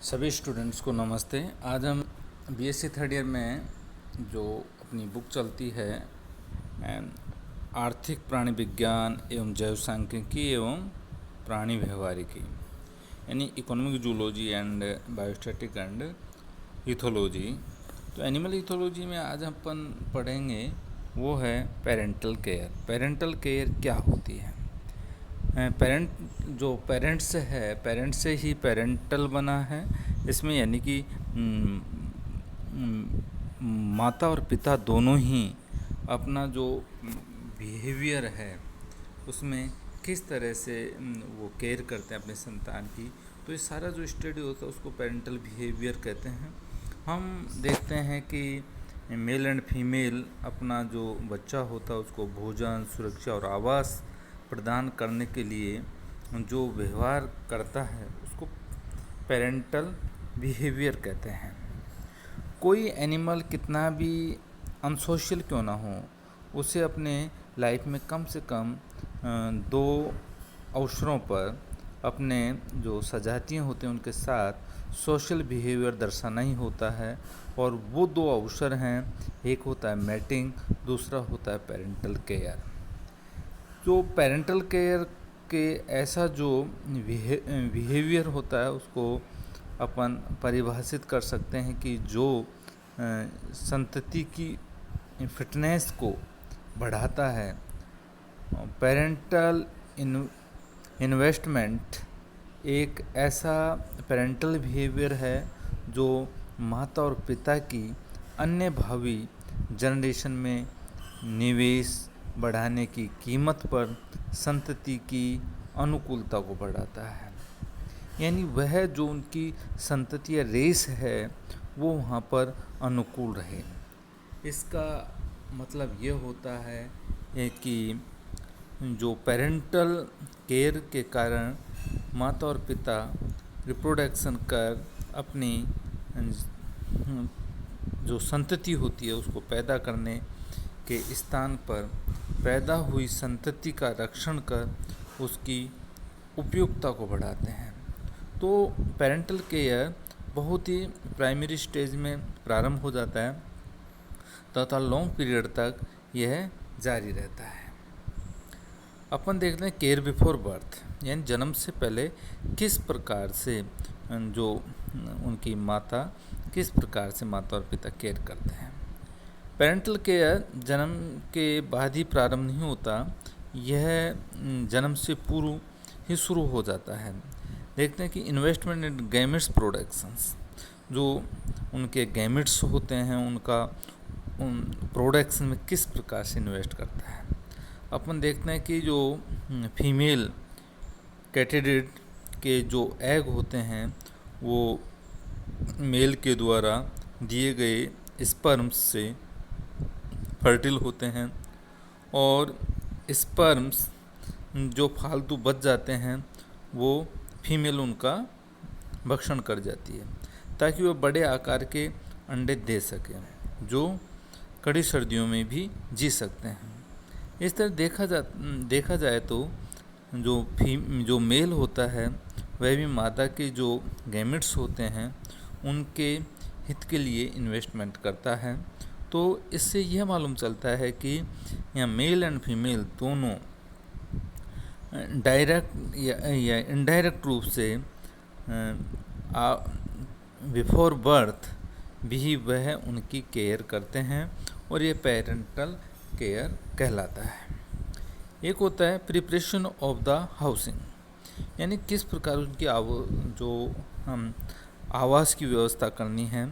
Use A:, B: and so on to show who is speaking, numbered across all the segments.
A: सभी स्टूडेंट्स को नमस्ते। आज हम बीएससी थर्ड ईयर में जो अपनी बुक चलती है आर्थिक प्राणी विज्ञान एवं जैव सांख्यिकी एवं प्राणी व्यवहारिकी यानी economic zoology and biostatic and ethology. तो एनिमल इथोलॉजी में आज अपन पढ़ेंगे वो है पेरेंटल केयर। पेरेंटल केयर क्या होती है? पेरेंट से ही पेरेंटल बना है। इसमें यानी कि माता और पिता दोनों ही अपना जो बिहेवियर है उसमें किस तरह से वो केयर करते हैं अपने संतान की। तो ये सारा जो स्टडी होता है उसको पेरेंटल बिहेवियर कहते हैं। हम देखते हैं कि मेल एंड फीमेल अपना जो बच्चा होता है उसको भोजन, सुरक्षा और आवास प्रदान करने के लिए जो व्यवहार करता है उसको पेरेंटल बिहेवियर कहते हैं। कोई एनिमल कितना भी अनसोशल क्यों ना हो, उसे अपने लाइफ में कम से कम 2 अवसरों पर अपने जो सजातियाँ होते हैं उनके साथ सोशल बिहेवियर दर्शाना ही होता है। और वो 2 अवसर हैं, एक होता है मैटिंग, दूसरा होता है पेरेंटल केयर। जो पेरेंटल केयर के ऐसा जो बिहेवियर होता है उसको अपन परिभाषित कर सकते हैं कि जो संतति की फिटनेस को बढ़ाता है। पेरेंटल इन्वेस्टमेंट एक ऐसा पेरेंटल बिहेवियर है जो माता और पिता की अन्य भावी जनरेशन में निवेश बढ़ाने की कीमत पर संतति की अनुकूलता को बढ़ाता है। यानी वह जो उनकी संतति या रेस है वो वहाँ पर अनुकूल रहे। इसका मतलब ये होता है कि जो पेरेंटल केयर के कारण माता और पिता रिप्रोडक्शन कर अपनी जो संतति होती है उसको पैदा करने के स्थान पर पैदा हुई संतति का रक्षण कर उसकी उपयुक्तता को बढ़ाते हैं। तो पेरेंटल केयर बहुत ही प्राइमरी स्टेज में प्रारंभ हो जाता है तथा लॉन्ग पीरियड तक यह जारी रहता है। अपन देखते हैं केयर बिफोर बर्थ, यानी जन्म से पहले किस प्रकार से जो उनकी माता किस प्रकार से माता और पिता केयर करते हैं। पेरेंटल केयर जन्म के बाद ही प्रारंभ नहीं होता, यह जन्म से पूर्व ही शुरू हो जाता है। देखते हैं कि इन्वेस्टमेंट इन गैमेट्स प्रोडक्शंस, जो उनके गैमेट्स होते हैं उनका प्रोडक्शन में किस प्रकार से इन्वेस्ट करता है। अपन देखते हैं कि जो फीमेल कैटेडिड के जो एग होते हैं वो मेल के द्वारा दिए गए स्पर्म्स से फर्टिल होते हैं और स्पर्म्स जो फालतू बच जाते हैं वो फीमेल उनका भक्षण कर जाती है ताकि वह बड़े आकार के अंडे दे सके जो कड़ी सर्दियों में भी जी सकते हैं। इस तरह देखा जाए तो जो मेल होता है वह भी मादा के जो गैमेट्स होते हैं उनके हित के लिए इन्वेस्टमेंट करता है। तो इससे यह मालूम चलता है कि यहाँ मेल एंड फीमेल दोनों डायरेक्ट या इनडायरेक्ट रूप से बिफोर बर्थ भी वह उनकी केयर करते हैं और ये पेरेंटल केयर कहलाता है। एक होता है प्रिपरेशन ऑफ द हाउसिंग, यानी किस प्रकार उनकी जो हम आवास की व्यवस्था करनी है।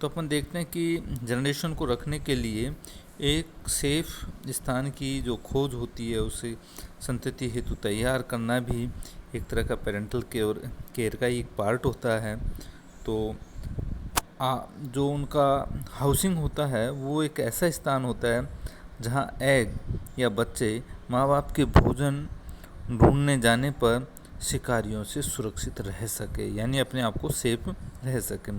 A: तो अपन देखते हैं कि जनरेशन को रखने के लिए एक सेफ स्थान की जो खोज होती है उसे संतति हेतु तैयार करना भी एक तरह का पेरेंटल केयर का ही एक पार्ट होता है। तो जो उनका हाउसिंग होता है वो एक ऐसा स्थान होता है जहाँ एग या बच्चे माँ बाप के भोजन ढूंढने जाने पर शिकारियों से सुरक्षित रह सके, यानी अपने आप को सेफ रह सके।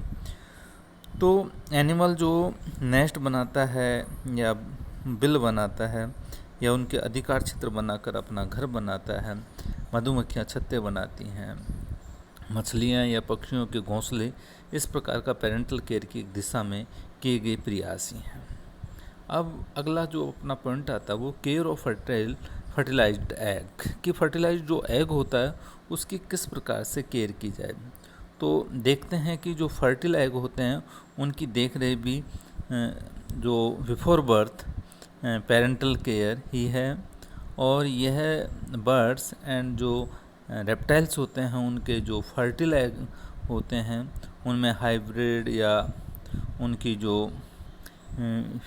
A: तो एनिमल जो नेस्ट बनाता है या बिल बनाता है या उनके अधिकार क्षेत्र बनाकर अपना घर बनाता है, मधुमक्खियाँ छत्ते बनाती हैं, मछलियाँ या पक्षियों के घोंसले इस प्रकार का पेरेंटल केयर की दिशा में किए गए प्रयास ही हैं। अब अगला जो अपना पॉइंट आता है वो केयर ऑफ फर्टिलाइज्ड एग, कि फर्टिलाइज्ड जो एग होता है उसकी किस प्रकार से केयर की जाए। तो देखते हैं कि जो फर्टिल एग होते हैं उनकी देख रेख भी जो बिफोर बर्थ पेरेंटल केयर ही है, और यह बर्ड्स एंड जो रेप्टाइल्स होते हैं उनके जो फर्टिल एग होते हैं उनमें हाइब्रिड या उनकी जो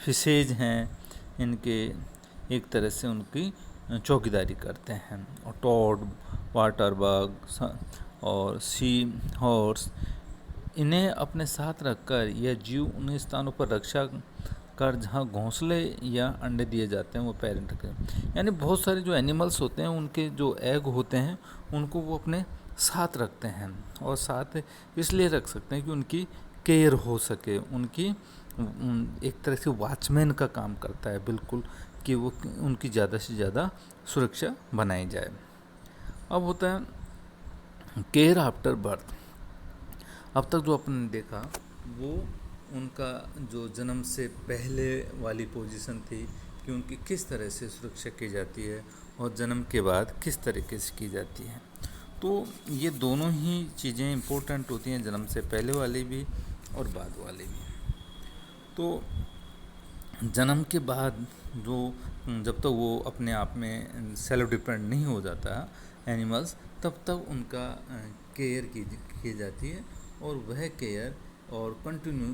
A: फिशेज हैं इनके एक तरह से उनकी चौकीदारी करते हैं। और टॉड, वाटर बग और सी हॉर्स, इन्हें अपने साथ रखकर यह जीव उन स्थानों पर रक्षा कर जहाँ घोंसले या अंडे दिए जाते हैं वो पेरेंट के, यानी बहुत सारे जो एनिमल्स होते हैं उनके जो एग होते हैं उनको वो अपने साथ रखते हैं, और साथ इसलिए रख सकते हैं कि उनकी केयर हो सके, उनकी एक तरह से वॉचमैन का काम करता है बिल्कुल, कि वो उनकी ज़्यादा से ज़्यादा सुरक्षा बनाई जाए। अब होता है केयर आफ्टर बर्थ। अब तक जो अपन ने देखा वो उनका जो जन्म से पहले वाली पोजीशन थी कि उनकी किस तरह से सुरक्षा की जाती है और जन्म के बाद किस तरीके से की जाती है। तो ये दोनों ही चीज़ें इम्पोर्टेंट होती हैं, जन्म से पहले वाली भी और बाद वाली भी। तो जन्म के बाद जो जब तक वो अपने आप में सेल्फ डिपेंड नहीं हो जाता एनिमल्स, तब तक उनका केयर की जाती है, और वह केयर और कंटिन्यू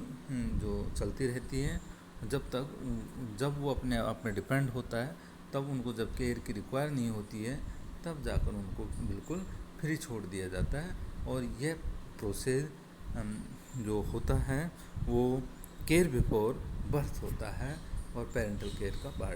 A: जो चलती रहती है जब वो अपने आप में डिपेंड होता है, तब उनको जब केयर की रिक्वायर नहीं होती है तब जाकर उनको बिल्कुल फ्री छोड़ दिया जाता है। और यह प्रोसेस जो होता है वो केयर बिफोर बर्थ होता है और पेरेंटल केयर का पार्ट